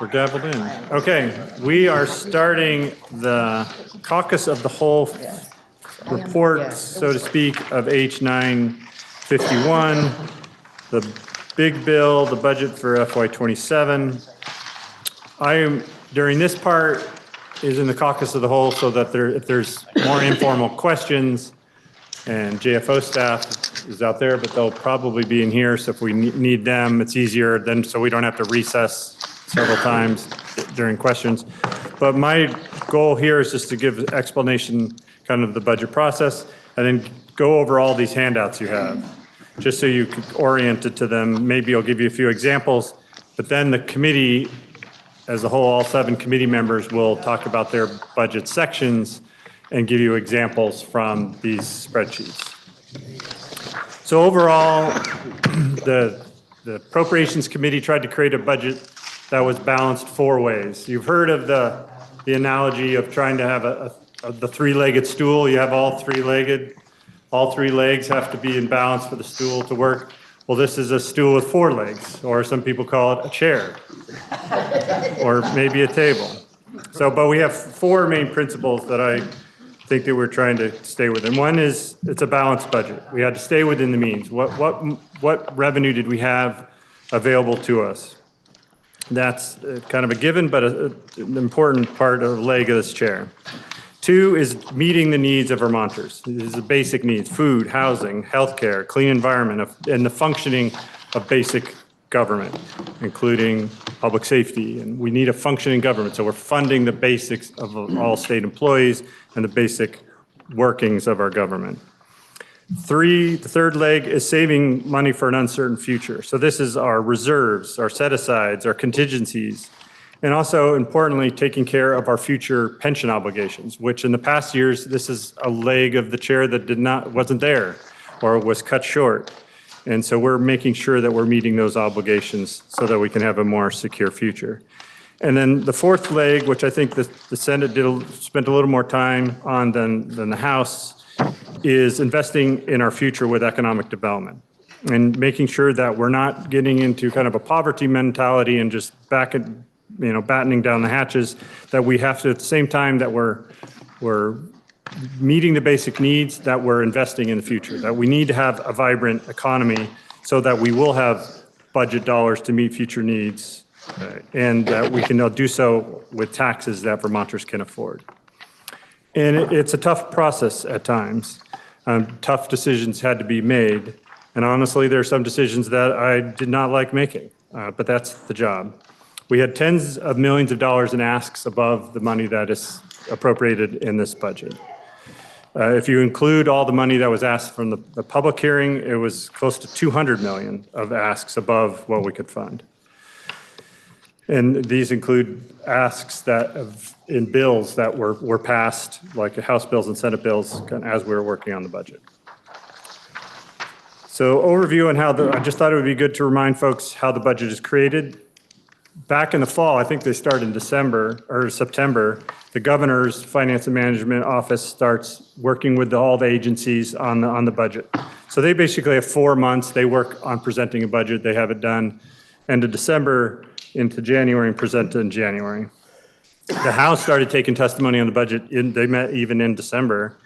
We're dabbled in. Okay, we are starting the caucus of the whole report, so to speak, of H 951, the big bill, the budget for FY27. During this part is in the caucus of the whole, so that if there's more informal questions, and JFO staff is out there, but they'll probably be in here. So if we need them, it's easier then, so we don't have to recess several times during questions. But my goal here is just to give explanation kind of the budget process and then go over all these handouts you have, just so you can orient it to them. Maybe I'll give you a few examples, but then the committee as a whole, all 7 committee members will talk about their budget sections and give you examples from these spreadsheets. So overall, the Appropriations Committee tried to create a budget that was balanced 4 ways. You've heard of the analogy of trying to have the 3-legged stool. You have all 3-legged. All 3 legs have to be in balance for the stool to work. Well, this is a stool with 4 legs, or some people call it a chair, or maybe a table. So, but we have 4 main principles that I think that we're trying to stay within. One is it's a balanced budget. We had to stay within the means. What revenue did we have available to us? That's kind of a given, but an important part of the leg of this chair. 2 is meeting the needs of Vermonters. These are basic needs: food, housing, healthcare, clean environment, and the functioning of basic government, including public safety. And we need a functioning government, so we're funding the basics of all state employees and the basic workings of our government. 3, the third leg is saving money for an uncertain future. So this is our reserves, our set-asides, our contingencies, and also, importantly, taking care of our future pension obligations, which in the past years, this is a leg of the chair that wasn't there or was cut short. And so we're making sure that we're meeting those obligations so that we can have a more secure future. And then the 4th leg, which I think the Senate spent a little more time on than the House, is investing in our future with economic development and making sure that we're not getting into kind of a poverty mentality and just battening down the hatches, that we have to, at the same time that we're meeting the basic needs, that we're investing in the future, that we need to have a vibrant economy so that we will have budget dollars to meet future needs, and that we can do so with taxes that Vermonters can afford. And it's a tough process at times. Tough decisions had to be made. And honestly, there are some decisions that I did not like making, but that's the job. We had tens of millions of dollars in asks above the money that is appropriated in this budget. If you include all the money that was asked from the public hearing, it was close to 200 million of asks above what we could fund. And these include asks in bills that were passed, like House bills and Senate bills, as we were working on the budget. So overview on I just thought it would be good to remind folks how the budget is created. Back in the fall, I think they start in December or September, the governor's finance and management office starts working with all the agencies on the budget. So they basically have 4 months. They work on presenting a budget. They have it done end of December into January and present in January. The House started taking testimony on the budget. They met even in December,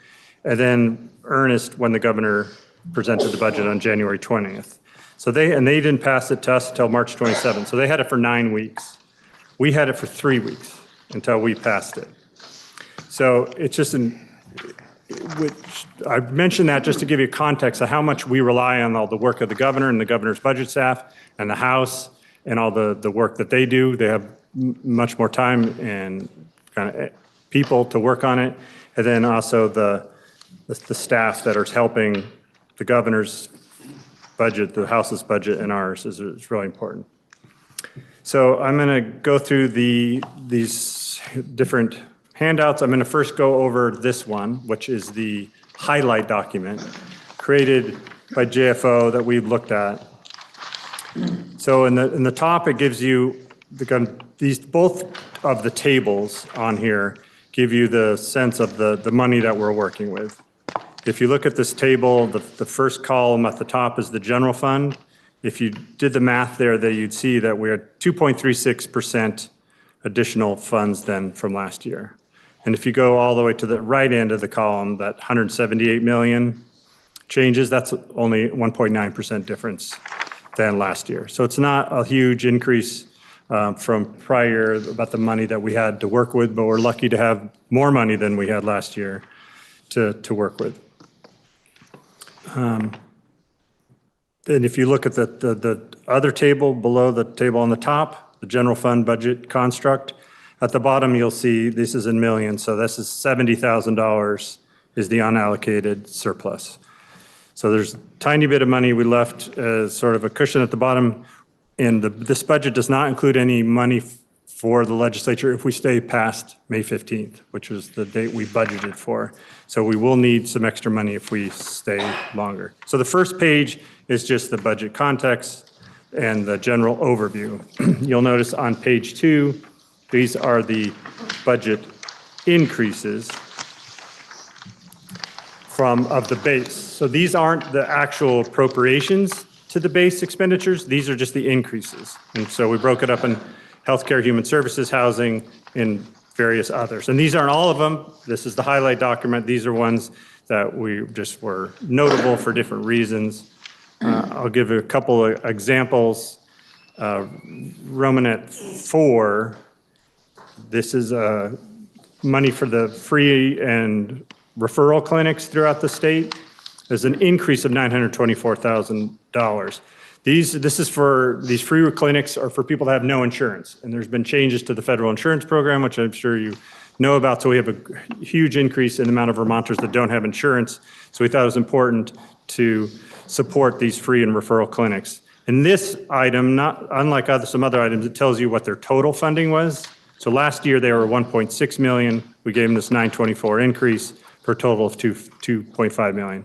and then earnest when the governor presented the budget on January 20th. So they didn't pass it to us until March 27th. So they had it for 9 weeks. We had it for 3 weeks until we passed it. So it's just I mentioned that just to give you context of how much we rely on all the work of the governor and the governor's budget staff and the House and all the work that they do. They have much more time and kind of people to work on it. And then also the staff that are helping the governor's budget, the House's budget, and ours is really important. So I'm going to go through these different handouts. I'm going to first go over this one, which is the highlight document created by JFO that we've looked at. So in the top, it gives you both of the tables on here give you the sense of the money that we're working with. If you look at this table, the first column at the top is the general fund. if you did the math there, that you'd see that we're at 2.36% additional funds than from last year. And if you go all the way to the right end of the column, that 178 million changes, that's only 1.9% difference than last year. So it's not a huge increase from prior about the money that we had to work with, but we're lucky to have more money than we had last year to work with. And if you look at the other table below the table on the top, the general fund budget construct, at the bottom you'll see this is in millions. So this is $70,000 is the unallocated surplus. So there's a tiny bit of money we left as sort of a cushion at the bottom. And this budget does not include any money for the legislature if we stay past May 15th, which was the date we budgeted for. So we will need some extra money if we stay longer. So the first page is just the budget context and the general overview. You'll notice on page 2, these are the budget increases of the base. So these aren't the actual appropriations to the base expenditures. These are just the increases. And so we broke it up in healthcare, human services, housing, and various others. And these aren't all of them. This is the highlight document. These are ones that we just were notable for different reasons. I'll give a couple of examples. Romanet 4, this is money for the free and referral clinics throughout the state. There's an increase of $924,000. This is for these free clinics are for people that have no insurance. And there's been changes to the federal insurance program, which I'm sure you know about. So we have a huge increase in the amount of Vermonters that don't have insurance. So we thought it was important to support these free and referral clinics. And this item, not unlike some other items, it tells you what their total funding was. So last year they were 1.6 million. We gave them this 924 increase for a total of 2.5 million.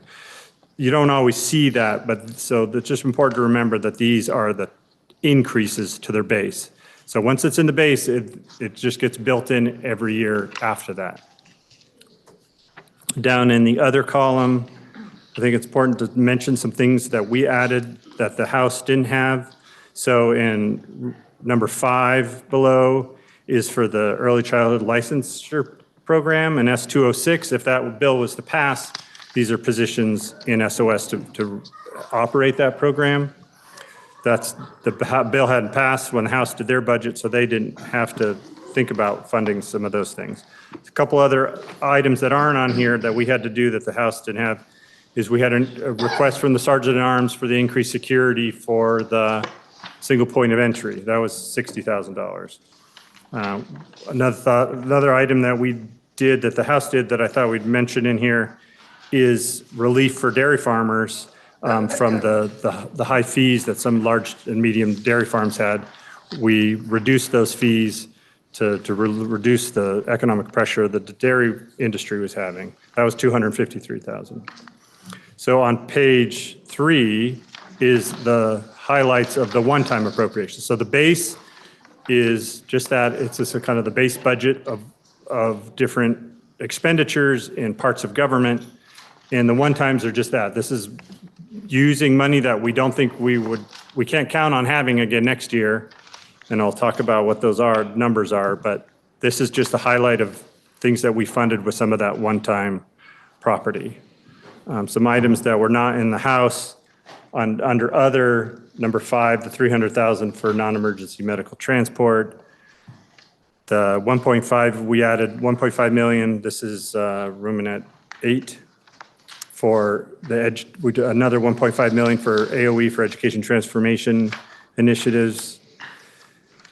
You don't always see that, but so it's just important to remember that these are the increases to their base. So once it's in the base, it just gets built in every year after that. Down in the other column, I think it's important to mention some things that we added that the House didn't have. So in number 5 below is for the early childhood licensure program, and S206, if that bill was to pass, these are positions in SOS to operate that program. The bill hadn't passed when the House did their budget, so they didn't have to think about funding some of those things. A couple other items that aren't on here that we had to do that the House didn't have is we had a request from the Sergeant at Arms for the increased security for the single point of entry. That was $60,000. Another item that we did, that the House did, that I thought we'd mention in here is relief for dairy farmers from the high fees that some large and medium dairy farms had. We reduced those fees to reduce the economic pressure that the dairy industry was having. That was $253,000. So on page 3 is the highlights of the one-time appropriations. So the base is just that. It's just a kind of the base budget of different expenditures in parts of government. And the one-times are just that. This is using money that we don't think we can't count on having again next year. And I'll talk about what those numbers are, but this is just a highlight of things that we funded with some of that one-time property. Some items that were not in the House under other, number 5, the $300,000 for non-emergency medical transport. The 1.5, we added 1.5 million. This is Ruminant 8 for we did another 1.5 million for AOE for education transformation initiatives.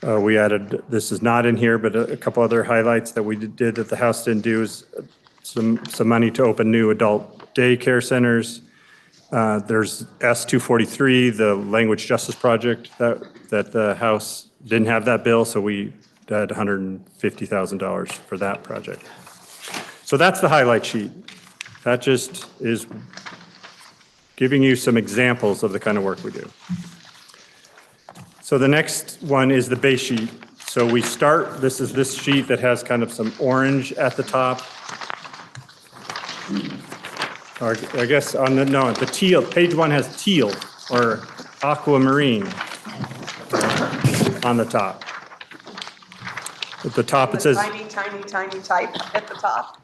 We added, this is not in here, but a couple other highlights that we did that the House didn't do is some money to open new adult daycare centers. There's S243, the Language Justice Project, that the House didn't have that bill, so we had $150,000 for that project. So that's the highlight sheet. That just is giving you some examples of the kind of work we do. So the next one is the base sheet. So we start, this is this sheet that has kind of some orange at the top. Or I guess on the teal, page 1 has teal, or aquamarine on the top. At the top, it says. Tiny, tiny, tiny type at the top.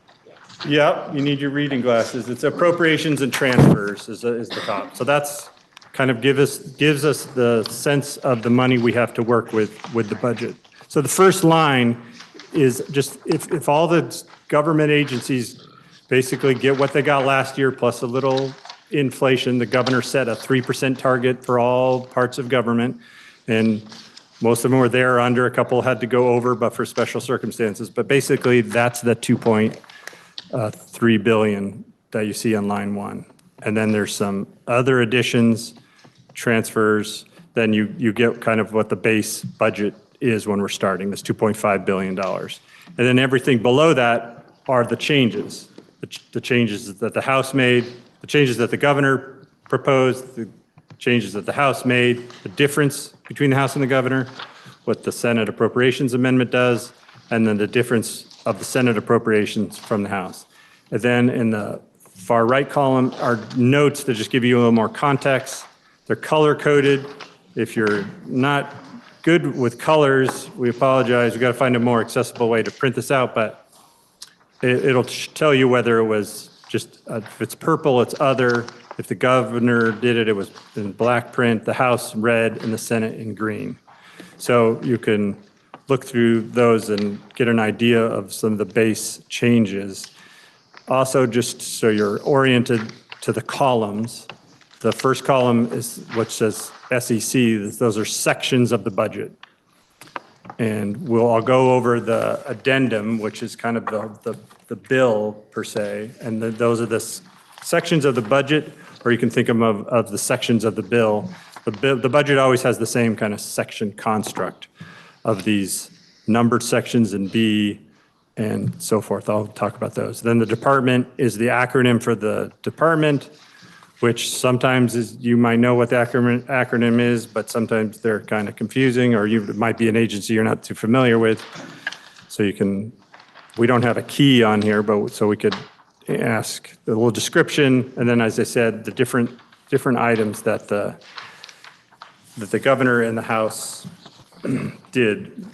Yep, you need your reading glasses. It's appropriations and transfers is the top. So that's kind of gives us the sense of the money we have to work with the budget. So the first line is just if all the government agencies basically get what they got last year plus a little inflation, the governor set a 3% target for all parts of government, and most of them were there under, a couple had to go over, but for special circumstances. But basically, that's the 2.3 billion that you see on line 1. And then there's some other additions, transfers, then you get kind of what the base budget is when we're starting, this $2.5 billion. And then everything below that are the changes, the changes that the House made, the changes that the governor proposed, the changes that the House made, the difference between the House and the governor, what the Senate Appropriations Amendment does, and then the difference of the Senate appropriations from the House. And then in the far right column are notes that just give you a little more context. They're color coded. If you're not good with colors, we apologize. We've got to find a more accessible way to print this out, but it'll tell you whether it was just, if it's purple, it's other. If the governor did it, it was in black print, the House red, and the Senate in green. So you can look through those and get an idea of some of the base changes. Also, just so you're oriented to the columns, the first column is what says SEC. Those are sections of the budget. And I'll go over the addendum, which is kind of the bill per se. And those are the sections of the budget, or you can think of the sections of the bill. The budget always has the same kind of section construct of these numbered sections in B and so forth. I'll talk about those. Then the department is the acronym for the department, which sometimes you might know what the acronym is, but sometimes they're kind of confusing, or it might be an agency you're not too familiar with. So we don't have a key on here, but so we could ask a little description, and then, as I said, the different items that the governor and the House did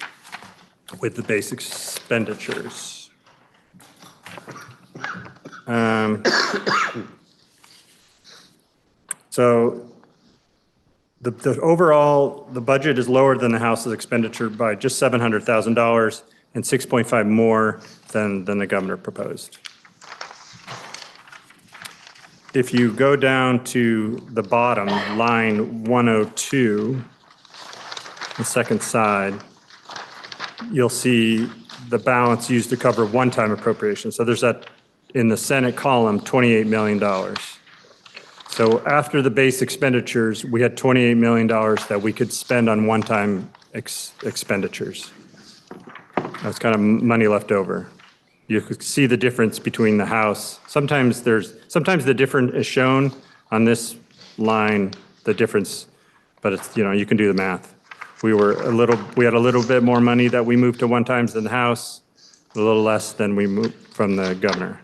with the basic expenditures. So the overall, the budget is lower than the House's expenditure by just $700,000 and 6.5 more than the governor proposed. If you go down to the bottom, line 102, the second side, you'll see the balance used to cover one-time appropriations. So there's that in the Senate column, $28 million. So after the base expenditures, we had $28 million that we could spend on one-time expenditures. That's kind of money left over. You could see the difference between the House. Sometimes the difference is shown on this line, the difference, but it's, you can do the math. We had a little bit more money that we moved to one times than the House, a little less than we moved from the governor.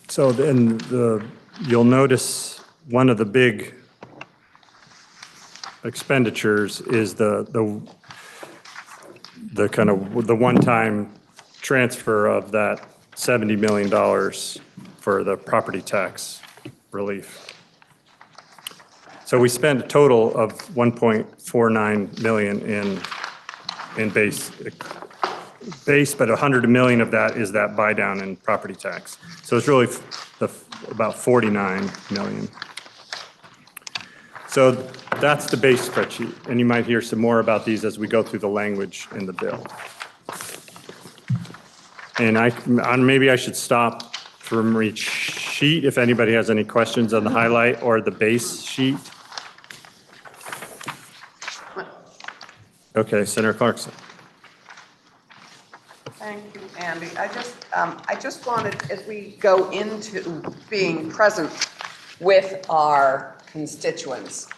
So then you'll notice one of the big expenditures is the kind of the one-time transfer of that $70 million for the property tax relief. So we spent a total of $1.49 million in base, but $100 million of that is that buy down in property tax. So it's really about $49 million. So that's the base spreadsheet, and you might hear some more about these as we go through the language in the bill. And maybe I should stop from each sheet if anybody has any questions on the highlight or the base sheet. Okay, Senator Clarkson. Thank you, Andy. I just wanted, as we go into being present with our constituents,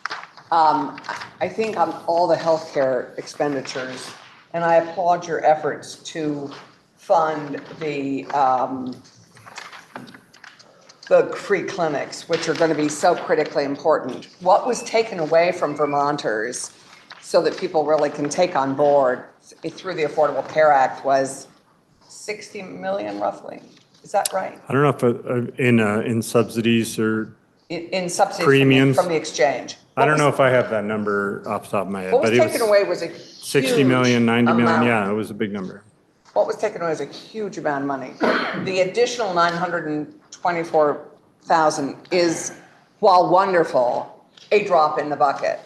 I think on all the healthcare expenditures, and I applaud your efforts to fund the free clinics, which are going to be so critically important. What was taken away from Vermonters so that people really can take on board through the Affordable Care Act was 60 million roughly. Is that right? I don't know if in subsidies or In subsidies premiums from the exchange. I don't know if I have that number off the top of my head, What was but it taken away was a 60 million, 90 million. amount. Yeah, it was a big number. What was taken away was a huge amount of money. The additional 924,000 is, while wonderful, a drop in the bucket.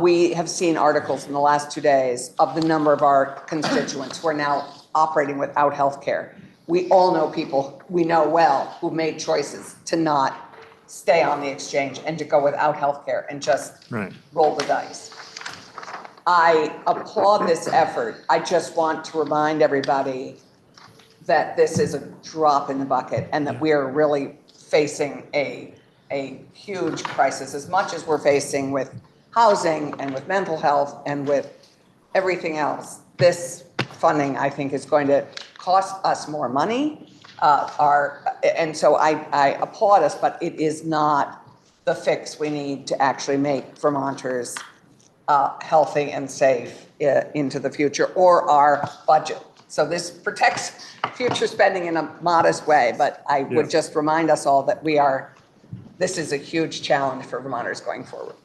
We have seen articles in the last 2 days of the number of our constituents who are now operating without health care. We all know people we know well who made choices to not stay on the exchange and to go without health care and just roll the dice. I applaud this effort. I just want to remind everybody that this is a drop in the bucket and that we are really facing a huge crisis, as much as we're facing with housing and with mental health and with everything else. This funding, I think, is going to cost us more money. And so I applaud us, but it is not the fix we need to actually make Vermonters healthy and safe into the future, or our budget. So this protects future spending in a modest way, but I would just remind us all that this is a huge challenge for Vermonters going forward.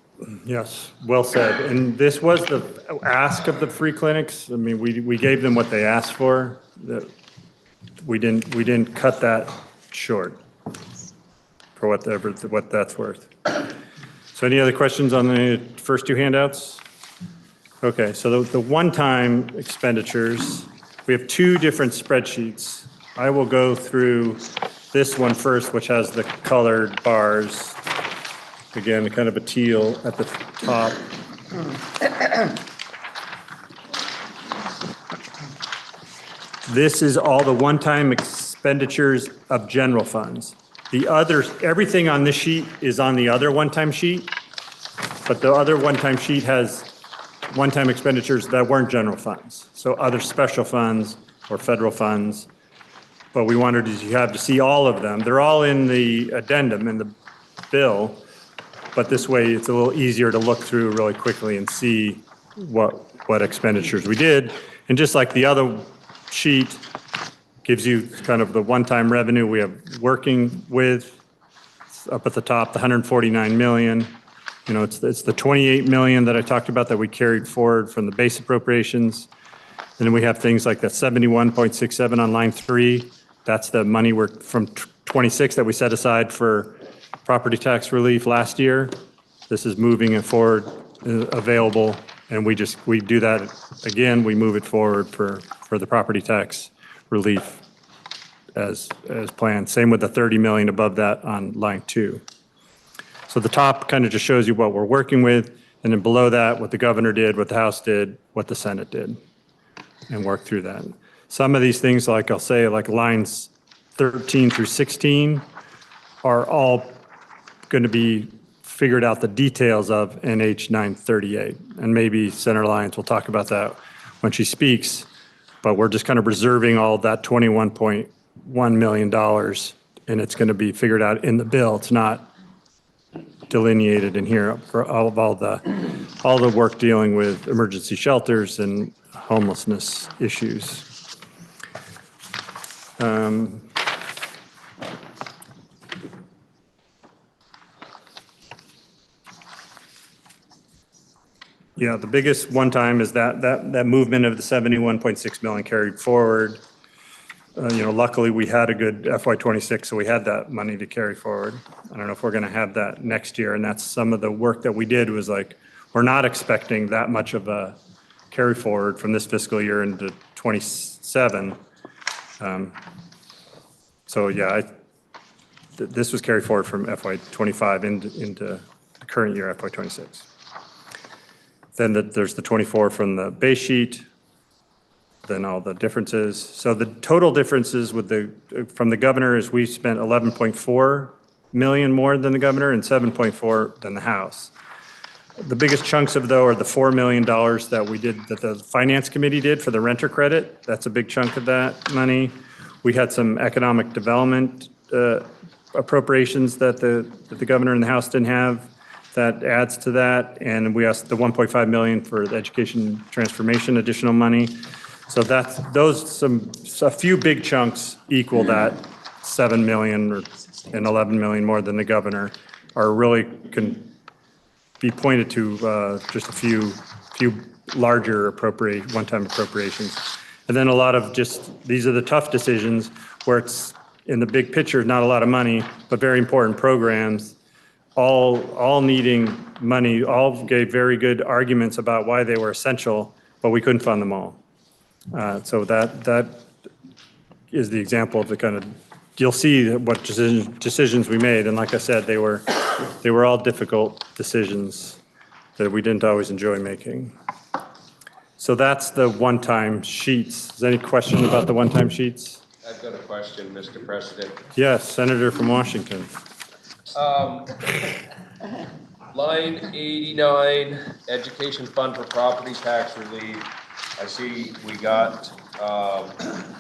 Yes, well said. And this was the ask of the free clinics. I mean, we gave them what they asked for. We didn't cut that short for what that's worth. So any other questions on the first two handouts? Okay, so the one-time expenditures, we have two different spreadsheets. I will go through this one first, which has the colored bars. Again, kind of a teal at the top. This is all the one-time expenditures of general funds. The others, everything on this sheet is on the other one-time sheet, but the other one-time sheet has one-time expenditures that weren't general funds. So other special funds or federal funds, but we wanted you have to see all of them. They're all in the addendum in the bill, but this way it's a little easier to look through really quickly and see what expenditures we did. And just like the other sheet gives you kind of the one-time revenue we have working with up at the top, the 149 million. You know, it's the 28 million that I talked about that we carried forward from the base appropriations. And then we have things like that 71.67 on line 3. That's the money from 26 that we set aside for property tax relief last year. This is moving it forward, available, and we do that again. We move it forward for the property tax relief as planned. Same with the 30 million above that on line 2. So the top kind of just shows you what we're working with, and then below that, what the governor did, what the House did, what the Senate did, and work through that. Some of these things, like I'll say, like lines 13 through 16, are all going to be figured out the details of NH 938. And maybe Senator Lyons will talk about that when she speaks, but we're just kind of reserving all that $21.1 million, and it's going to be figured out in the bill. It's not delineated in here for all the work dealing with emergency shelters and homelessness issues. Yeah, the biggest one time is that movement of the 71.6 million carried forward. Luckily we had a good FY26, so we had that money to carry forward. I don't know if we're going to have that next year, and that's some of the work that we did was like, we're not expecting that much of a carry forward from this fiscal year into 27. So yeah, this was carried forward from FY25 into the current year, FY26. Then there's the 24 from the base sheet, then all the differences. So the total differences from the governor is we spent 11.4 million more than the governor and 7.4 than the House. The biggest chunks of though are the $4 million that we did, that the finance committee did for the renter credit. That's a big chunk of that money. We had some economic development appropriations that the governor and the House didn't have. That adds to that. And we asked the 1.5 million for the education transformation, additional money. So that's a few big chunks equal that 7 million and 11 million more than the governor are really can be pointed to just a few larger one-time appropriations. And then a lot of these are the tough decisions where it's in the big picture, not a lot of money, but very important programs, all needing money, all gave very good arguments about why they were essential, but we couldn't fund them all. So that is the example of the kind of, you'll see what decisions we made. And like I said, they were all difficult decisions that we didn't always enjoy making. So that's the one-time sheets. Is there any question about the one-time sheets? I've got a question, Mr. President. Yes, Senator from Washington. Line 89, Education Fund for Property Tax Relief. I see we got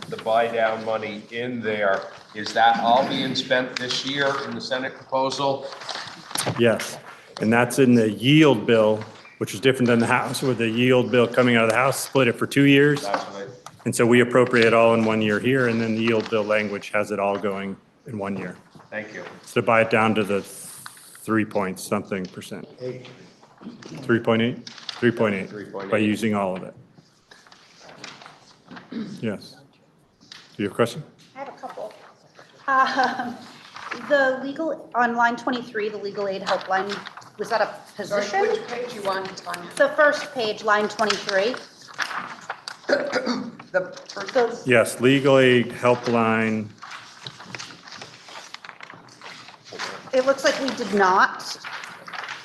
the buy-down money in there. Is that all being spent this year in the Senate proposal? Yes, and that's in the yield bill, which is different than the House, with the yield bill coming out of the House, split it for 2 years. That's right. And so we appropriate all in 1 year here, and then the yield bill language has it all going in 1 year. Thank you. So buy it down to the 3-point-something percent. 3.8? 3.8, by using all of it. Yes. Do you have a question? I have a couple. On line 23, the legal aid helpline, was that a Sorry, position? which page you want, Tanya? The first page, line 23. The first, Those, Yes, legal aid helpline. it looks like we did not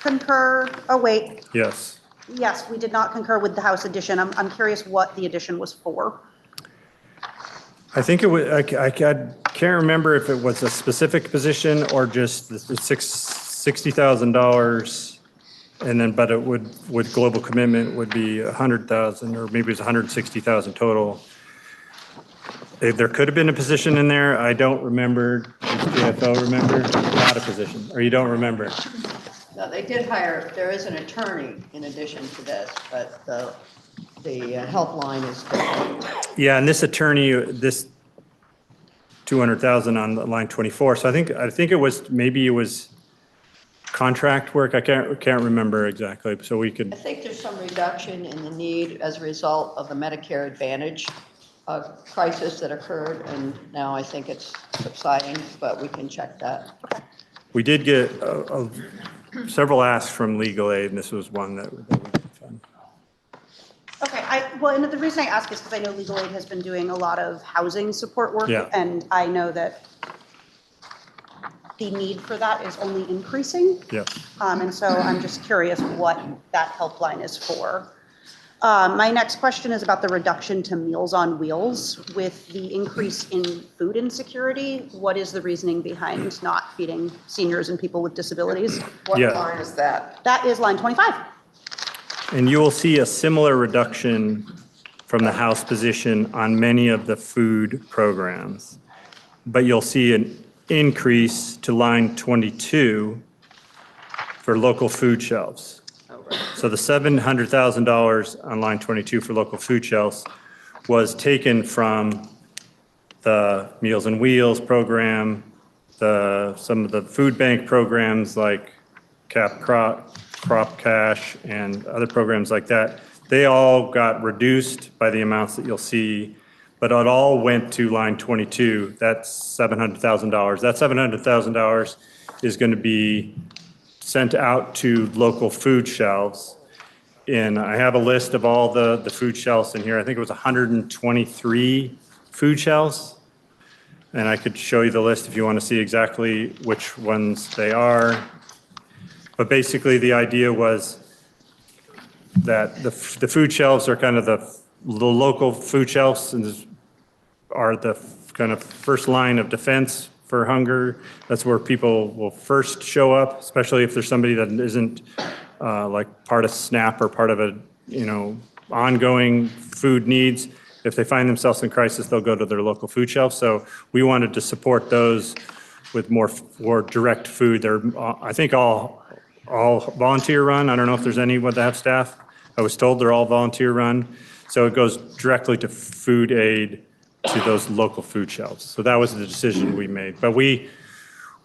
concur. Oh, wait. Yes. Yes, we did not concur with the House addition. I'm curious what the addition was for. I think it was, I can't remember if it was a specific position or just the $60,000. And then, but it would, with global commitment would be 100,000, or maybe it's 160,000 total. There could have been a position in there. I don't remember. Does DFO remember? Not a position, or you don't remember? No, they did hire, there is an attorney in addition to this, but the helpline is different. Yeah, and this attorney, this 200,000 on line 24. So I think it was, maybe it was contract work. I can't remember exactly. So we I could, think there's some reduction in the need as a result of the Medicare Advantage crisis that occurred, and now I think it's subsiding, but we can check that. we did get several asks from legal aid, and this was one that we could fund. Okay, well, and the reason I ask is because I know legal aid has been doing a lot of housing support work. Yeah. And I know that the need for that is only increasing. Yeah. And so I'm just curious what that helpline is for. My next question is about the reduction to Meals on Wheels. With the increase in food insecurity, what is the reasoning behind not feeding seniors and people with disabilities? what Yeah. line is that? That is line 25. And you will see a similar reduction from the House position on many of the food programs. But you'll see an increase to line 22 for local food shelves. So the $700,000 on line 22 for local food shelves was taken from the Meals on Wheels program, some of the food bank programs like Crop Cash and other programs like that. They all got reduced by the amounts that you'll see, but it all went to line 22. That's $700,000. That $700,000 is going to be sent out to local food shelves. And I have a list of all the food shelves in here. I think it was 123 food shelves. And I could show you the list if you want to see exactly which ones they are. But basically the idea was that the food shelves are kind of the local food shelves and are the kind of first line of defense for hunger. That's where people will first show up, especially if there's somebody that isn't like part of SNAP or part of a, ongoing food needs. If they find themselves in crisis, they'll go to their local food shelf. So we wanted to support those with more direct food. They're, I think, all volunteer run. I don't know if there's any that have staff. I was told they're all volunteer run. So it goes directly to food aid to those local food shelves. So that was the decision we made. But we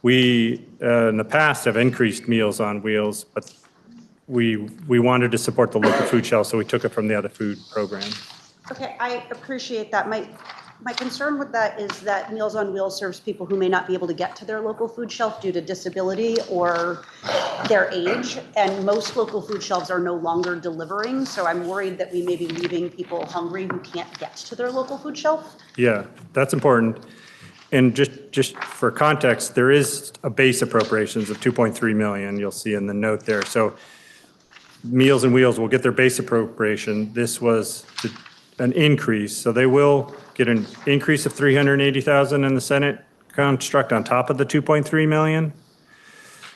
in the past have increased Meals on Wheels, but we wanted to support the local food shelves, so we took it from the other food program. Okay, I appreciate that. My concern with that is that Meals on Wheels serves people who may not be able to get to their local food shelf due to disability or their age, and most local food shelves are no longer delivering, so I'm worried that we may be leaving people hungry who can't get to their local food shelf. Yeah, that's important. And just for context, there is a base appropriations of 2.3 million, you'll see in the note there. So Meals on Wheels will get their base appropriation. This was an increase, so they will get an increase of 380,000 in the Senate construct on top of the 2.3 million.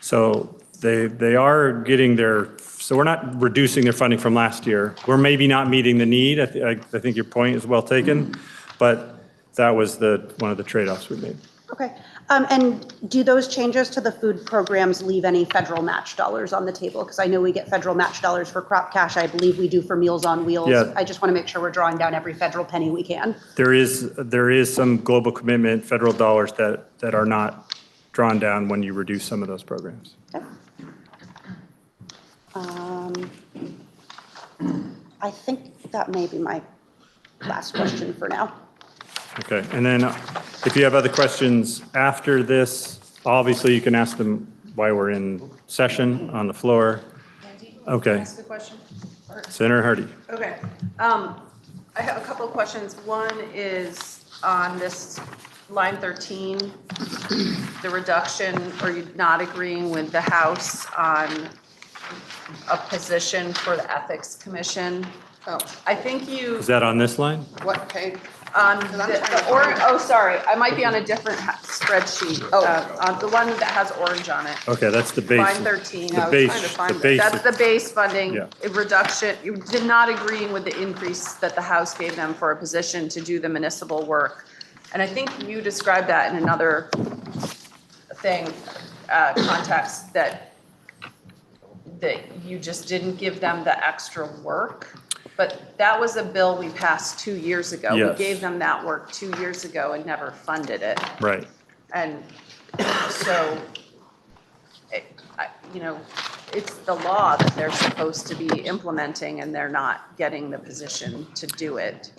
So they are getting so we're not reducing their funding from last year. We're maybe not meeting the need. I think your point is well taken, but that was one of the trade-offs we made. Okay, and do those changes to the food programs leave any federal match dollars on the table? Because I know we get federal match dollars for crop cash. I believe we do for Meals on Wheels. Yeah. I just want to make sure we're drawing down every federal penny we can. There is some global commitment, federal dollars that are not drawn down when you reduce some of those programs. Okay. I think that may be my last question for now. Okay, and then if you have other questions after this, obviously you can ask them while we're in session on the floor. Andy? Okay. Can I ask a question? Senator Hardy. Okay. I have a couple of questions. One is on this line 13, the reduction, or you not agreeing with the House on a position for the Ethics Commission. Oh, I think you, Is that on this line? what page? on sorry, I might be on a different spreadsheet. On the one that has orange on it. Okay, that's the base. Line 13. The I was base, trying to find the it. base. That's the base funding Yeah. reduction. You did not agreeing with the increase that the House gave them for a position to do the municipal work. And I think you described that in another thing, context, that you just didn't give them the extra work. But that was a bill we passed 2 years ago. Yes. We gave them that work 2 years ago and never funded it. Right. And so, it's the law that they're supposed to be implementing, and they're not getting the position to do it.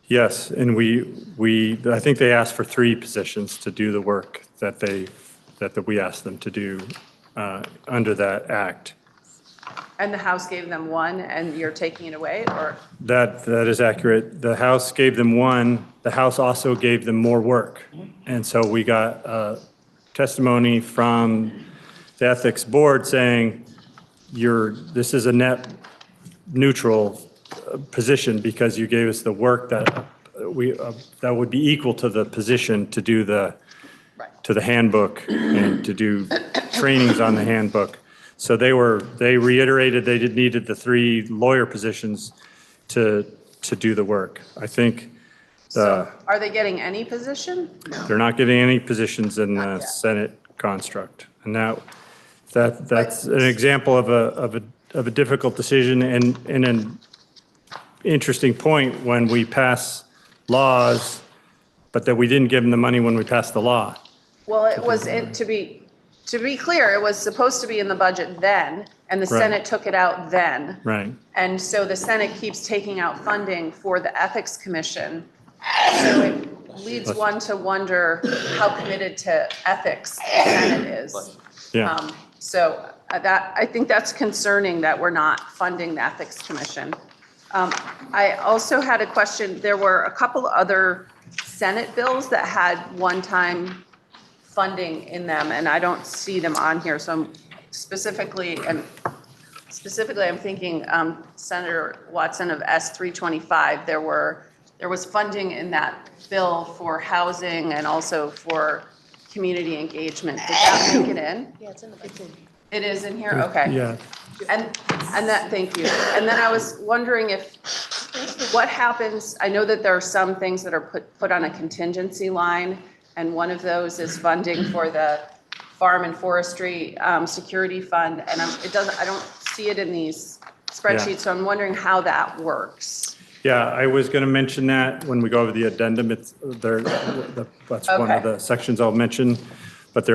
Yes, and I think they asked for 3 positions to do the work that we asked them to do under that act. And the House gave them 1, and you're taking it away, or? That is accurate. The House gave them 1. The House also gave them more work. And so we got testimony from the Ethics Board saying, this is a net neutral position because you gave us the work that would be equal to the position to do to the handbook and to do trainings on the handbook. So they reiterated they needed the 3 lawyer positions to do the work. I think So are they getting any position? they're not getting any positions in the Senate construct. And that's an example of a difficult decision and an interesting point when we pass laws, but that we didn't give them the money when we passed the law. Well, it was, to be clear, it was supposed to be in the budget then, and the Right. Senate took it out then. Right. And so the Senate keeps taking out funding for the Ethics Commission. So it leads one to wonder how committed to ethics the Senate is. Yeah. So I think that's concerning that we're not funding the Ethics Commission. I also had a question. There were a couple other Senate bills that had one-time funding in them, and I don't see them on here. So I'm specifically, I'm thinking Senator Watson of S325. There was funding in that bill for housing and also for community engagement. Did that make it in? Yeah, it's in the budget. It is in here? Okay. Yeah, And that, thank you. And then I was wondering what happens, I know that there are some things that are put on a contingency line, and one of those is funding for the Farm and Forestry Security Fund, and I don't see it in these spreadsheets, so I'm wondering how that works. yeah, I was going to mention that when we go over the addendum. It's there, that's one of Okay. the sections I'll mention. But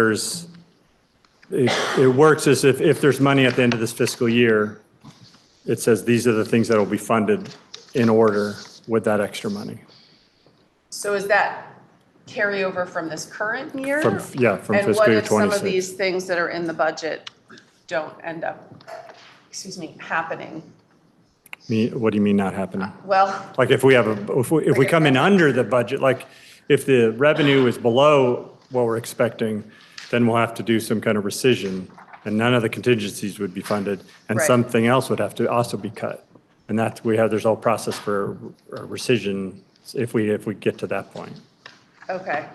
it works as if there's money at the end of this fiscal year, it says these are the things that will be funded in order with that extra money. So is that carryover from this current year? From fiscal year And what if some of 26. these things that are in the budget don't end up, happening? What do you mean not happening? Well, Like if we come in under the budget, like if the revenue is below what we're expecting, then we'll have to do some kind of rescission, and none of the contingencies would be funded, and Right. something else would have to also be cut. And there's a whole process for rescission if we get to that point. okay.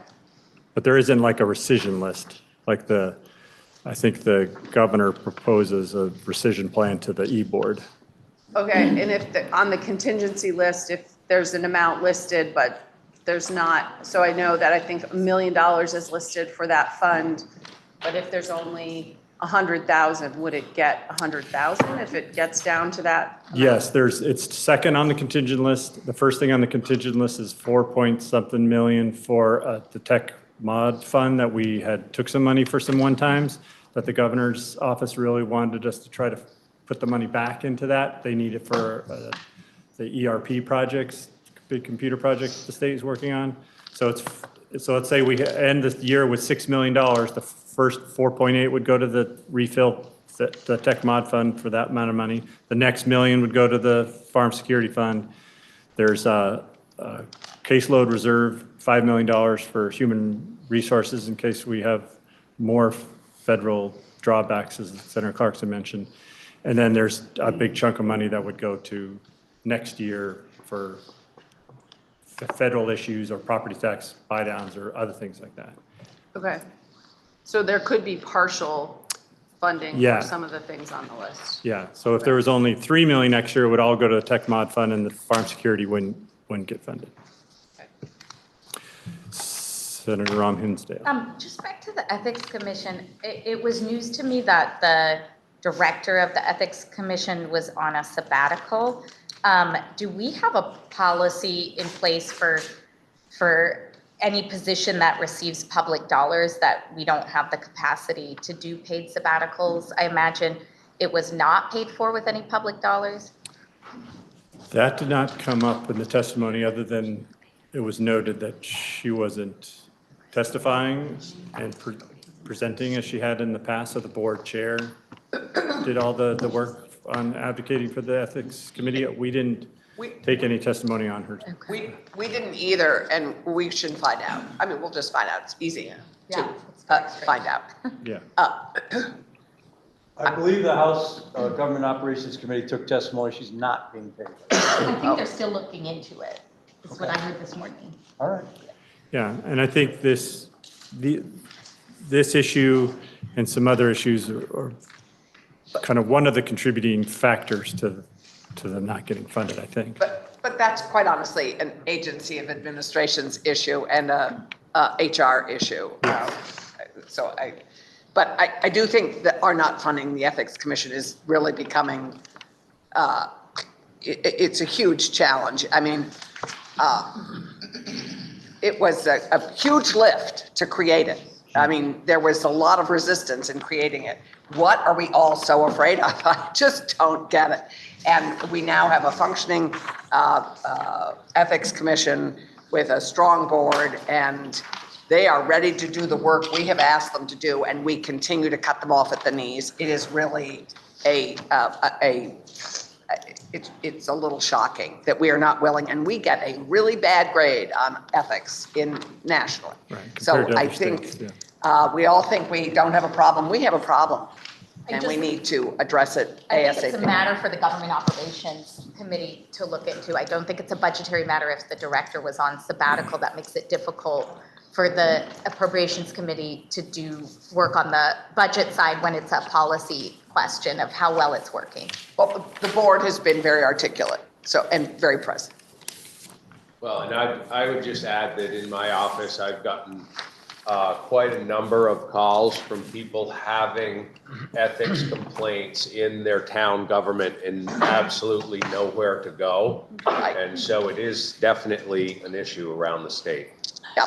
But there isn't like a rescission list, like I think the governor proposes a rescission plan to the E-board. Okay, and on the contingency list, if there's an amount listed, but there's not, so I know that I think $1 million is listed for that fund, but if there's only 100,000, would it get 100,000 if it gets down to that? Yes, it's second on the contingent list. The first thing on the contingent list is 4-point-something million for the tech mod fund that we took some money for some one-times, that the governor's office really wanted us to try to put the money back into that. They need it for the ERP projects, big computer project the state is working on. So let's say we end the year with $6 million. The first 4.8 would go to the refill, the tech mod fund for that amount of money. The next million would go to the farm security fund. There's a caseload reserve, $5 million for human resources in case we have more federal drawbacks, as Senator Clarkson mentioned. And then there's a big chunk of money that would go to next year for federal issues or property tax buy downs or other things like that. Okay, so there could be partial funding Yeah. for some of the things on the list. Yeah, so if there was only 3 million extra, it would all go to the tech mod fund and the farm security wouldn't get funded. Senator Ram Hinsdale. Just back to the Ethics Commission, it was news to me that the director of the Ethics Commission was on a sabbatical. Do we have a policy in place for any position that receives public dollars that we don't have the capacity to do paid sabbaticals? I imagine it was not paid for with any public dollars. That did not come up in the testimony, other than it was noted that she wasn't testifying and presenting as she had in the past, so the board chair did all the work on advocating for the ethics committee. We didn't take any testimony on her. We didn't either, and we should find out. I mean, we'll just find out. It's easy Yeah, to it's very find out. Yeah. I believe the House Government Operations Committee took testimony. She's not being paid. I think they're still looking into it, is what I heard this morning. All right. Yeah, and I think this issue and some other issues are kind of one of the contributing factors to them not getting funded, I think. But that's quite honestly an agency of administration's issue and a HR issue. But I do think that our not funding the Ethics Commission is really becoming, it's a huge challenge. I mean, it was a huge lift to create it. I mean, there was a lot of resistance in creating it. What are we all so afraid of? I just don't get it. And we now have a functioning Ethics Commission with a strong board, and they are ready to do the work we have asked them to do, and we continue to cut them off at the knees. It is really it's a little shocking that we are not willing, and we get a really bad grade on ethics nationally. Right, So compared to I other think states, yeah. we all think we don't have a problem. We have a problem, and we need to address it I think it's a ASAP. matter for the Government Operations Committee to look into. I don't think it's a budgetary matter if the director was on sabbatical. That makes it difficult for the appropriations committee to do work on the budget side when it's a policy question of how well it's working. Well, the board has been very articulate, so, and very present. Well, and I would just add that in my office, I've gotten quite a number of calls from people having ethics complaints in their town government and absolutely nowhere to go. And so it is definitely an issue around the state. Yeah.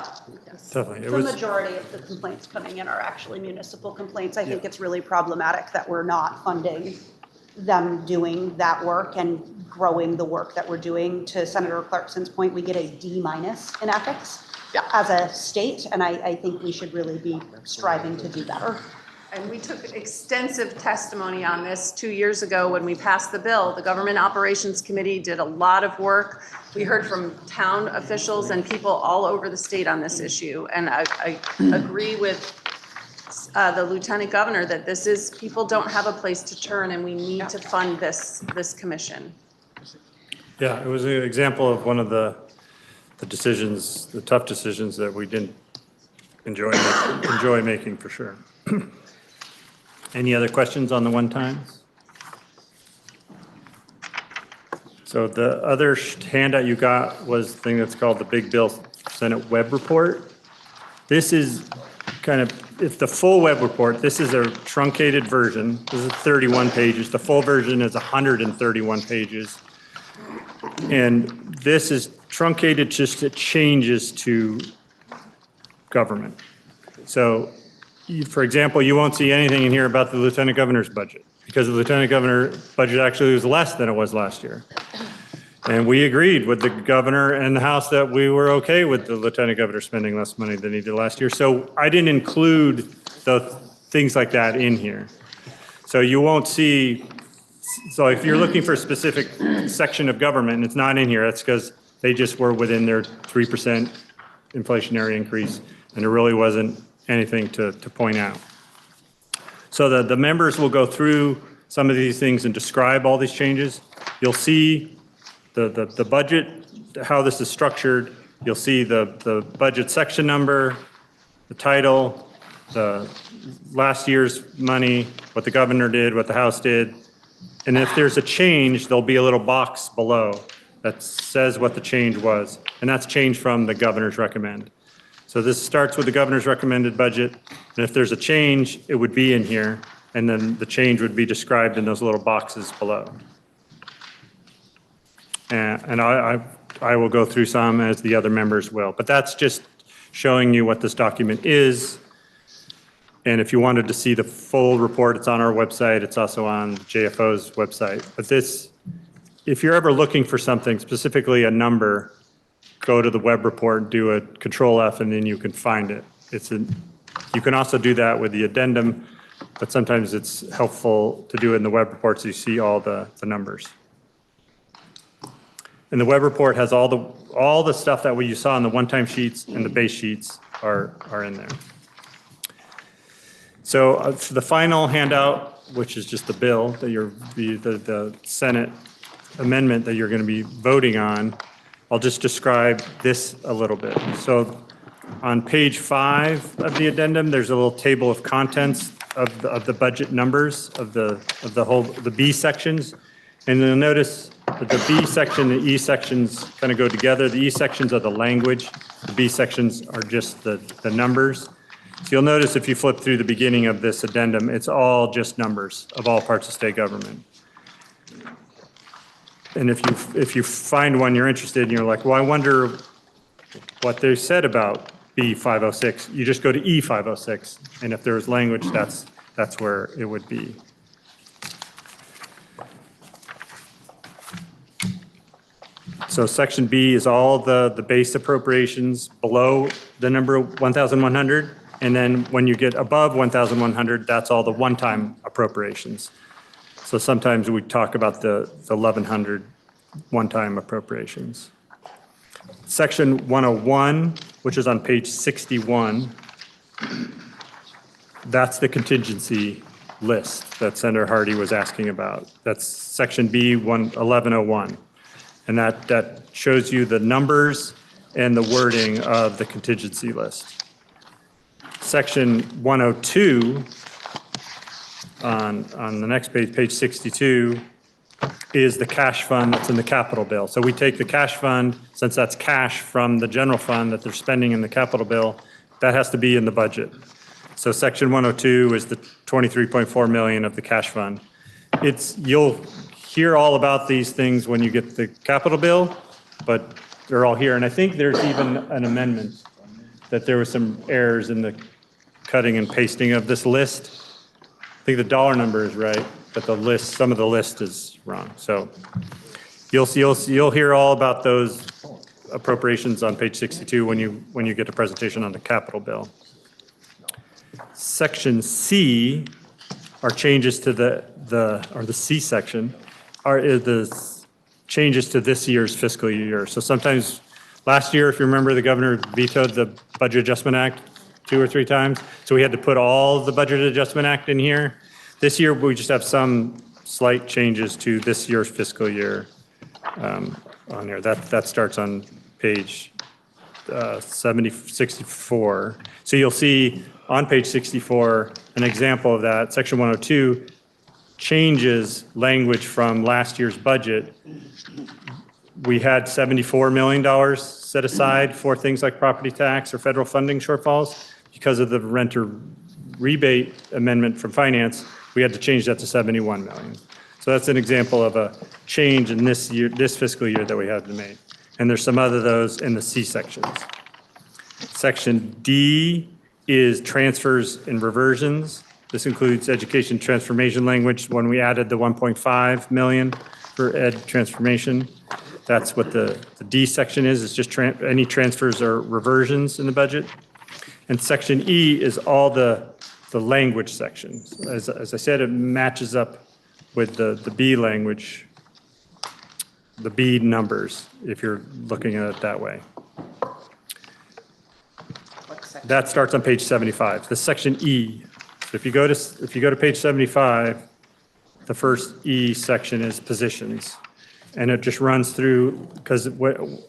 Definitely. It The was, majority of the complaints coming in are actually municipal complaints. I think it's really problematic that we're not funding them doing that work and growing the work that we're doing. To Senator Clarkson's point, we get a D- in ethics as a state, and I think we should really be striving to do better. And we took extensive testimony on this 2 years ago when we passed the bill. The Government Operations Committee did a lot of work. We heard from town officials and people all over the state on this issue. And I agree with the Lieutenant Governor that this is, people don't have a place to turn and we need to fund this commission. yeah, it was an example of one of the decisions, the tough decisions that we didn't enjoy making for sure. Any other questions on the one-times? So the other handout you got was the thing that's called the Big Bill Senate Web Report. This is kind of, it's the full web report. This is a truncated version. This is 31 pages. The full version is 131 pages. And this is truncated, just it changes to government. So, for example, you won't see anything in here about the Lieutenant Governor's budget because the Lieutenant Governor budget actually was less than it was last year. And we agreed with the governor and the House that we were okay with the Lieutenant Governor spending less money than he did last year. So I didn't include the things like that in here. So you won't see, so if you're looking for a specific section of government and it's not in here, that's because they just were within their 3% inflationary increase and there really wasn't anything to point out. So the members will go through some of these things and describe all these changes. You'll see the budget, how this is structured. You'll see the budget section number, the title, the last year's money, what the governor did, what the House did. And if there's a change, there'll be a little box below that says what the change was. And that's changed from the governor's recommend. So this starts with the governor's recommended budget. And if there's a change, it would be in here. And then the change would be described in those little boxes below. And I will go through some as the other members will. But that's just showing you what this document is. And if you wanted to see the full report, it's on our website. It's also on JFO's website. But this, if you're ever looking for something, specifically a number, go to the web report, do a Control F, and then you can find it. You can also do that with the addendum, but sometimes it's helpful to do it in the web report so you see all the numbers. And the web report has all the stuff that you saw in the one-time sheets and the base sheets are in there. So for the final handout, which is just the bill that the Senate amendment that you're going to be voting on, I'll just describe this a little bit. So on page 5 of the addendum, there's a little table of contents of the budget numbers of the B sections. And you'll notice that the B section, the E sections kind of go together. The E sections are the language. The B sections are just the numbers. So you'll notice if you flip through the beginning of this addendum, it's all just numbers of all parts of state government. And if you find one you're interested in, you're like, well, I wonder what they said about B506, you just go to E506. And if there's language, that's where it would be. So section B is all the base appropriations below the number 1,100. And then when you get above 1,100, that's all the one-time appropriations. So sometimes we talk about the 1,100 one-time appropriations. Section 101, which is on page 61, that's the contingency list that Senator Hardy was asking about. That's section B 1101. And that shows you the numbers and the wording of the contingency list. section 102 on the next page, page 62, is the cash fund that's in the capital bill. So we take the cash fund, since that's cash from the general fund that they're spending in the capital bill, that has to be in the budget. So section 102 is the 23.4 million of the cash fund. You'll hear all about these things when you get the capital bill, but they're all here. And I think there's even an amendment that there was some errors in the cutting and pasting of this list. I think the dollar number is right, but the list, some of the list is wrong. So you'll hear all about those appropriations on page 62 when you get a presentation on the capital bill. Section C are changes to the C section are the changes to this year's fiscal year. So sometimes last year, if you remember, the governor vetoed the Budget Adjustment Act 2 or 3 times. So we had to put all the Budget Adjustment Act in here. This year, we just have some slight changes to this year's fiscal year on here. That starts on page 64. So you'll see on page 64 an example of that. Section 102 changes language from last year's budget. We had $74 million set aside for things like property tax or federal funding shortfalls. Because of the renter rebate amendment from finance, we had to change that to 71 million. So that's an example of a change in this fiscal year that we had to make. And there's some other those in the C sections. Section D is transfers and reversions. This includes education transformation language when we added the 1.5 million for ed transformation. That's what the D section is. It's just any transfers or reversions in the budget. And section E is all the language section. As I said, it matches up with the B language, the B numbers, if you're looking at it that way. That starts on page 75. The section E. So if you go to page 75, the first E section is positions. And it just runs through, because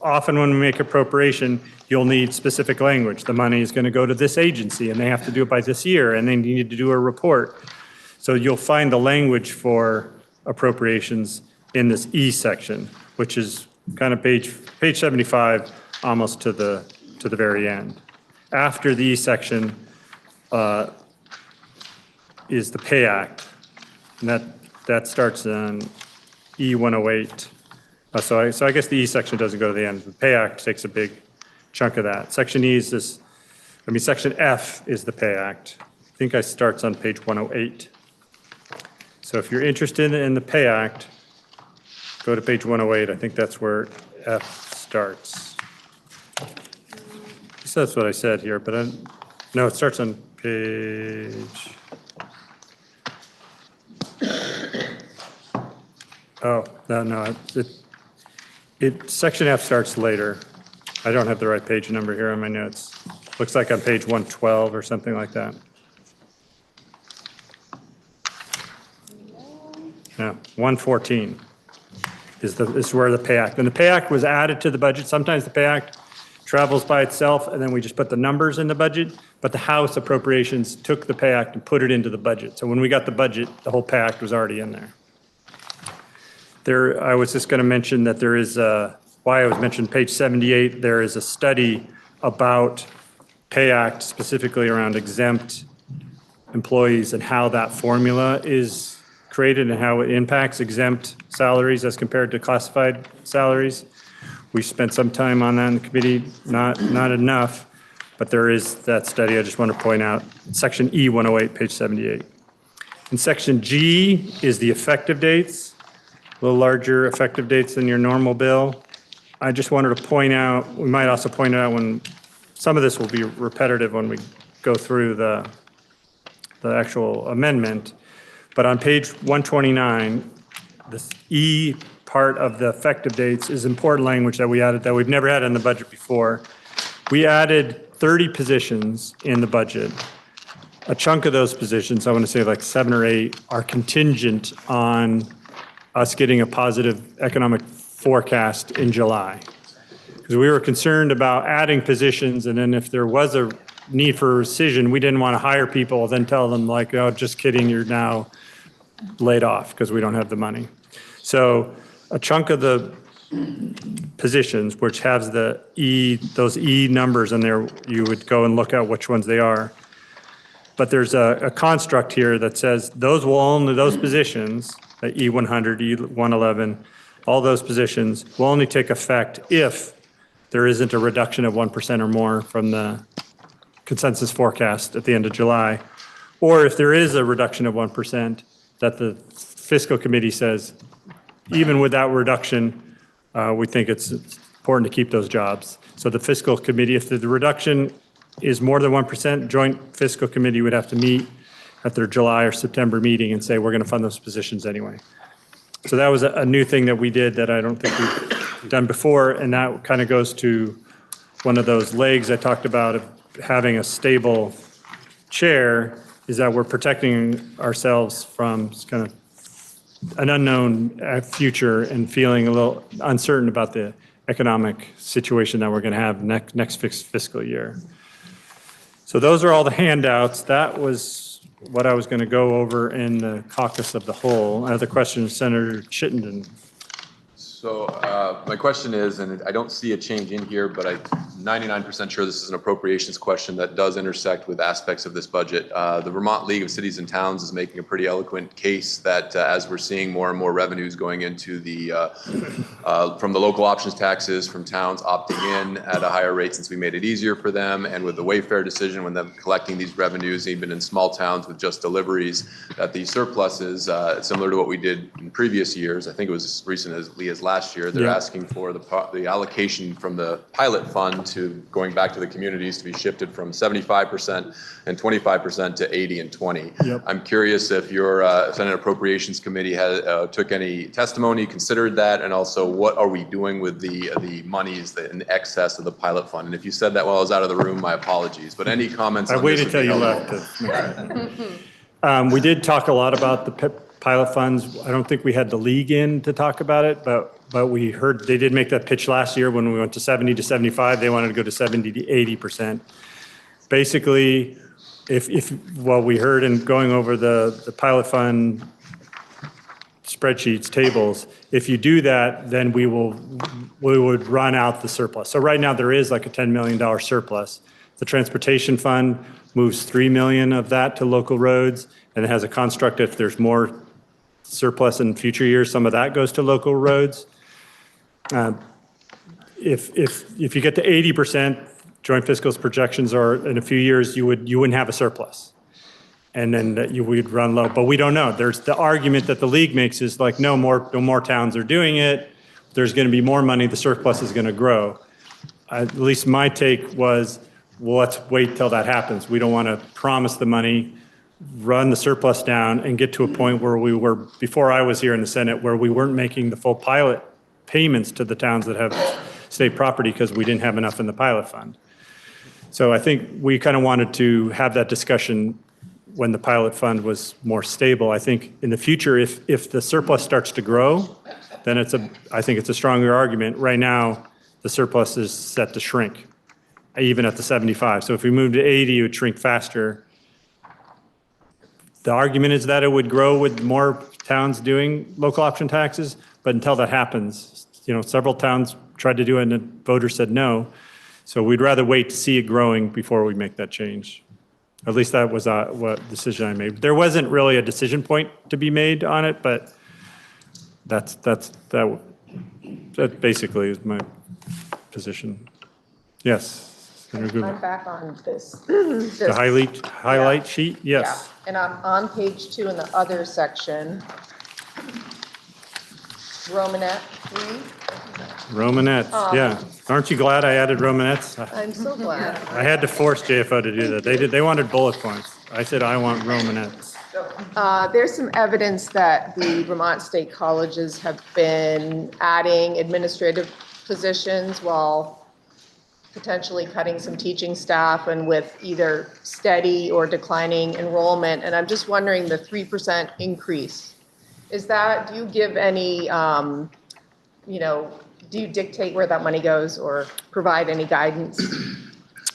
often when we make appropriation, you'll need specific language. The money is going to go to this agency, and they have to do it by this year, and they need to do a report. So you'll find the language for appropriations in this E section, which is kind of page 75, almost to the very end. After the E section is the Pay Act, and that starts on E108. So I guess the E section doesn't go to the end. The Pay Act takes a big chunk of that. Section E is Section F is the Pay Act. I think it starts on page 108. So if you're interested in the Pay Act, go to page 108. I think that's where F starts. So that's what I said here, but no, it starts on page. Oh, no, section F starts later. I don't have the right page number here on my notes. Looks like on page 112 or something like that. No, 114 is where the Pay Act, and the Pay Act was added to the budget. Sometimes the Pay Act travels by itself, and then we just put the numbers in the budget, but the House Appropriations took the Pay Act and put it into the budget. So when we got the budget, the whole Pay Act was already in there. I was just going to mention that there is why I was mentioning page 78, there is a study about Pay Act specifically around exempt employees and how that formula is created and how it impacts exempt salaries as compared to classified salaries. We spent some time on that in the committee, not enough, but there is that study I just want to point out. Section E108, page 78. And section G is the effective dates. A little larger effective dates than your normal bill. I just wanted to point out, we might also point out when some of this will be repetitive when we go through the actual amendment, but on page 129, this E part of the effective dates is important language that we added that we've never had in the budget before. We added 30 positions in the budget. A chunk of those positions, I want to say like 7 or 8, are contingent on us getting a positive economic forecast in July. Because we were concerned about adding positions, and then if there was a need for rescission, we didn't want to hire people, then tell them like, oh, just kidding, you're now laid off because we don't have the money. So a chunk of the positions, which has those E numbers in there, you would go and look at which ones they are. But there's a construct here that says those positions, the E100, E111, all those positions will only take effect if there isn't a reduction of 1% or more from the consensus forecast at the end of July, or if there is a reduction of 1% that the fiscal committee says, even with that reduction, we think it's important to keep those jobs. So the fiscal committee, if the reduction is more than 1%, joint fiscal committee would have to meet at their July or September meeting and say, we're going to fund those positions anyway. So that was a new thing that we did that I don't think we've done before, and that kind of goes to one of those legs I talked about of having a stable chair, is that we're protecting ourselves from kind of an unknown future and feeling a little uncertain about the economic situation that we're going to have next fiscal year. So those are all the handouts. That was what I was going to go over in the caucus of the whole. I have the question, Senator Chittenden. So my question is, and I don't see a change in here, but I'm 99% sure this is an appropriations question that does intersect with aspects of this budget. The Vermont League of Cities and Towns is making a pretty eloquent case that as we're seeing more and more revenues going into the, from the local options taxes, from towns opting in at a higher rate since we made it easier for them, and with the Wayfair decision, when they're collecting these revenues, even in small towns with just deliveries, that these surpluses, similar to what we did in previous years, I think it was as recent as last year, they're asking for the allocation from the pilot fund to going back to the communities to be shifted from 75% and 25% to 80 and 20. Yep. I'm curious if your Senate Appropriations Committee took any testimony, considered that, and also what are we doing with the monies in excess of the pilot fund? And if you said that while I was out of the room, my apologies. But any comments on I this waited would till be you helpful. left. We did talk a lot about the pilot funds. I don't think we had the league in to talk about it, but we heard they did make that pitch last year when we went to 70 to 75. They wanted to go to 70 to 80%. Basically, if what we heard in going over the pilot fund spreadsheets, tables, if you do that, then we would run out the surplus. So right now there is like a $10 million surplus. The transportation fund moves 3 million of that to local roads, and it has a construct if there's more surplus in future years, some of that goes to local roads. If you get to 80%, joint fiscals projections are in a few years you wouldn't have a surplus, and then you would run low. But we don't know. There's the argument that the league makes is like no more towns are doing it. There's going to be more money. The surplus is going to grow. At least my take was, well, let's wait till that happens. We don't want to promise the money, run the surplus down, and get to a point where we were, before I was here in the Senate, where we weren't making the full pilot payments to the towns that have state property because we didn't have enough in the pilot fund. So I think we kind of wanted to have that discussion when the pilot fund was more stable. I think in the future, if the surplus starts to grow, then I think it's a stronger argument. Right now, the surplus is set to shrink, even at the 75. So if we move to 80, it would shrink faster. The argument is that it would grow with more towns doing local option taxes, but until that happens, several towns tried to do it and the voters said no. So we'd rather wait to see it growing before we make that change. At least that was what decision I made. There wasn't really a decision point to be made on it, but that basically is my position. Yes. I'm back on this. The highlight sheet? Yes. Yeah. And I'm on page 2 in the other section. Romanet 3. Romanettes, yeah. Aren't you glad I added Romanettes? I'm so glad. I had to force JFO to do that. They wanted bullet points. I said, I want Romanettes. There's some evidence that the Vermont State Colleges have been adding administrative positions while potentially cutting some teaching staff and with either steady or declining enrollment. And I'm just wondering, the 3% increase, do you give any, do you dictate where that money goes or provide any guidance?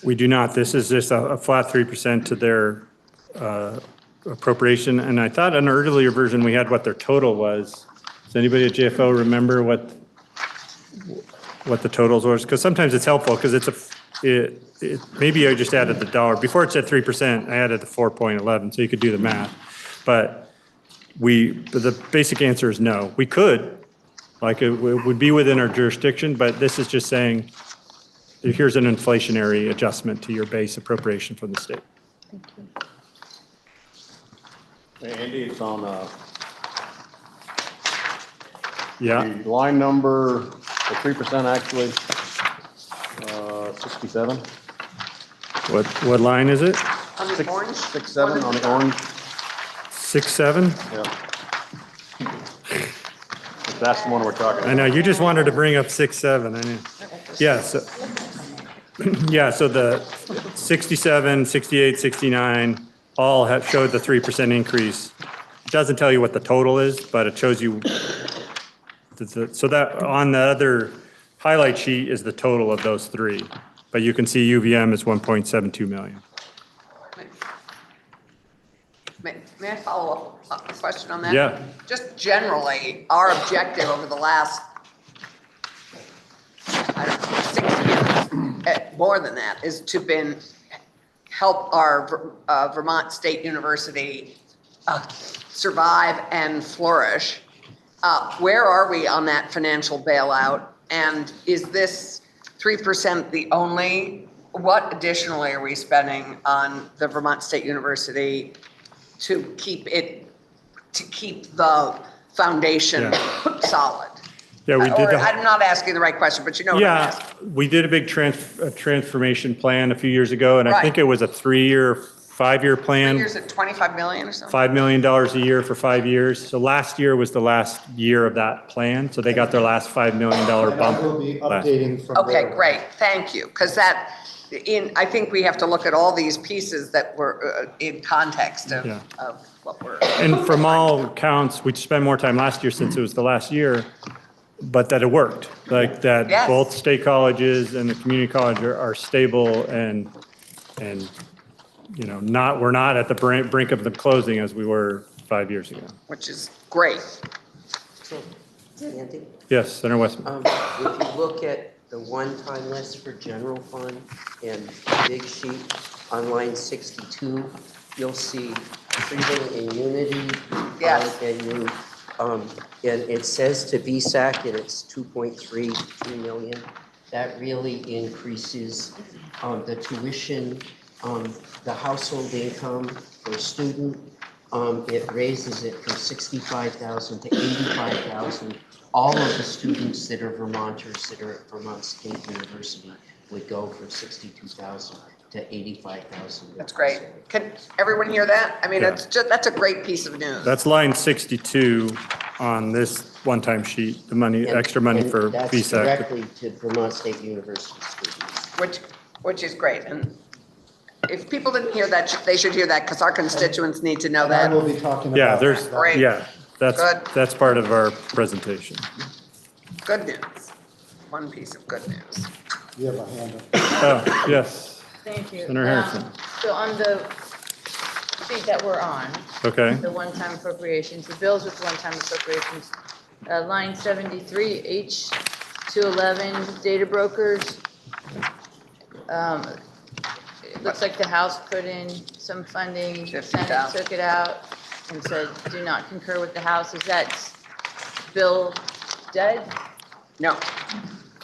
We do not. This is just a flat 3% to their appropriation. And I thought an earlier version, we had what their total was. Does anybody at JFO remember what the totals was? Because sometimes it's helpful because maybe I just added the dollar. Before it said 3%, I added the 4.11, so you could do the math. But the basic answer is no. We could, like it would be within our jurisdiction, but this is just saying, here's an inflationary adjustment to your base appropriation from the state. Andy, it's on Yeah, the line number, the 3% actually, 67. what line is it? On the orange? 67 on the orange. 6.7? Yeah. That's the one we're talking I about. know, you just wanted to bring up 6.7, I knew. Yeah, so, yeah, so the 67, 68, 69, all showed the 3% increase. It doesn't tell you what the total is, but it shows you, so that, on the other highlight sheet is the total of those three. But you can see UVM is 1.72 million. May I follow up a question on that? Yeah. Just generally, our objective over the last, I don't know, 6 years, more than that, is to help our Vermont State University survive and flourish. Where are we on that financial bailout? And is this 3% the only, what additionally are we spending on the Vermont State University to keep the foundation solid? Yeah, we did. I'm not asking the right question, but you know what I'm asking. Yeah, we did a big transformation plan a few years ago, and I think it was a 3-year, 5-year 3 plan. years at 25 million or something? $5 million a year for 5 years. So last year was the last year of that plan. So they got their last $5 million bump. We'll be last- updating from Okay, there. great, thank you, because I think we have to look at all these pieces that were in context of Yeah. what we're. And from all accounts, we spent more time last year since it was the last year, but that it worked. Like that Yes. both state colleges and the community college are stable and, you know, we're not at the brink of them closing as we were 5 years ago. Which is great. Andy, Yes, Senator Westman. if you look at the one-time list for general fund and the big sheet on line 62, you'll see freedom and unity. Yes. And it says to VSAC and it's 2.32 million. That really increases the tuition, the household income per student. It raises it from 65,000 to 85,000. All of the students that are Vermonters that are at Vermont State University would go from 62,000 to 85,000. That's great. Can everyone hear that? I mean, that's a great piece of news. That's line 62 on this one-time sheet, the money, extra money for That's VSAC. directly to Vermont State University students. Which is great. And if people didn't hear that, they should hear that because our constituents need to know And I that. will be talking Yeah, about there's, that. Great. yeah, Good. that's part of our presentation. Good news. One piece of good news. You have a hand up. Oh, yes, Thank you. Senator Harrison. So on the sheet that we're on, Okay, the one-time appropriations, the bills with one-time appropriations, line 73, H211, data brokers. It looks like the House put in some funding, the Senate 50,000. took it out and said, do not concur with the House. Is that bill dead? No,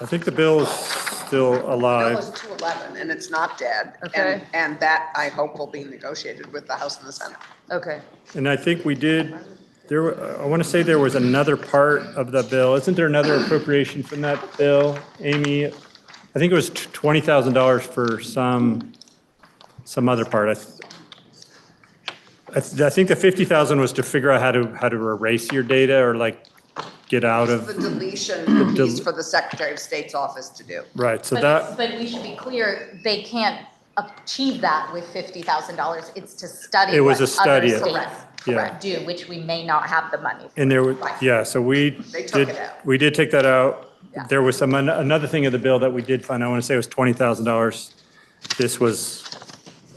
I think the bill is still bill alive. is 211 and it's not dead. Okay. And that I hope will be negotiated with the House and the Senate. Okay. And I think we did, I want to say there was another part of the bill. Isn't there another appropriation from that bill, Amy? I think it was $20,000 for some other part. I think the 50,000 was to figure out how to erase your data or like get out The of, deletion piece for the Secretary of State's office to do. right, so that, But we should be clear, they can't achieve that with $50,000. It's to study It was what a study. other states Yeah. do, which we may not have the money for. and there was, Right. yeah, so we They took did, it out. we did take that out. Yeah. There was another thing of the bill that we did find, I want to say it was $20,000 This was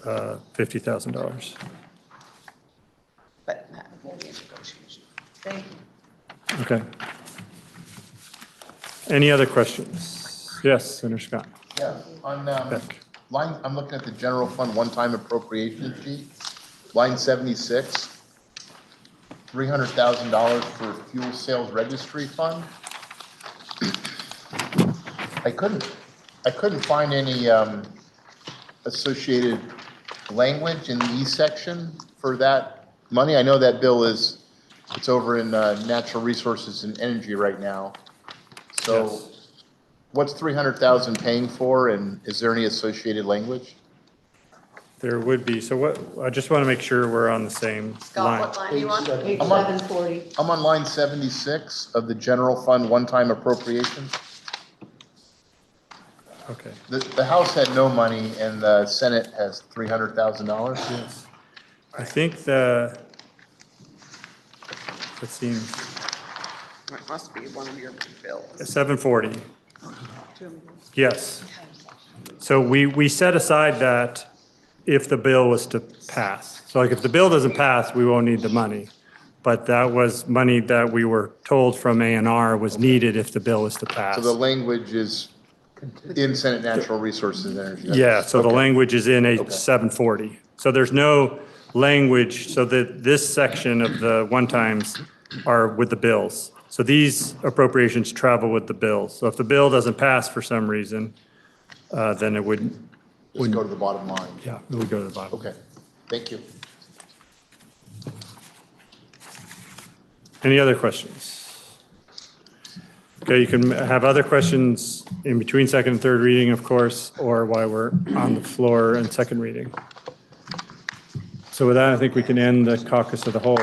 $50,000. But that will be a negotiation. Thank you. Okay. Any other questions? Yes, Senator Scott. Yeah, on Beck. line, I'm looking at the general fund one-time appropriation sheet, line 76, $300,000 for fuel sales registry fund. I couldn't find any associated language in the E section for that money. I know that bill it's over in natural resources and energy right now. So Yes. what's 300,000 paying for, and is there any associated language? There would be. So what, I just want to make sure we're on the same Scott, line. what line do you want? Page I'm on- 740. I'm on line 76 of the general fund one-time appropriations. Okay. The House had no money and the Senate has $300,000. Yes. I think it seems It must be one of your bills. 740. Yes. So we set aside that if the bill was to pass. So like if the bill doesn't pass, we won't need the money. But that was money that we were told from A&R was needed if the bill was to pass. So the language is in Senate Natural Resources and Energy. Yeah, so the Okay. language is in Okay. 740. So there's no language, so that this section of the one-times are with the bills. So these appropriations travel with the bills. So if the bill doesn't pass for some reason, then it would, Just go to the bottom line. yeah, it would go to the bottom. Okay, thank you. Any other questions? Okay, you can have other questions in between second and third reading, of course, or while we're on the floor and second reading. So with that, I think we can end the caucus of the whole.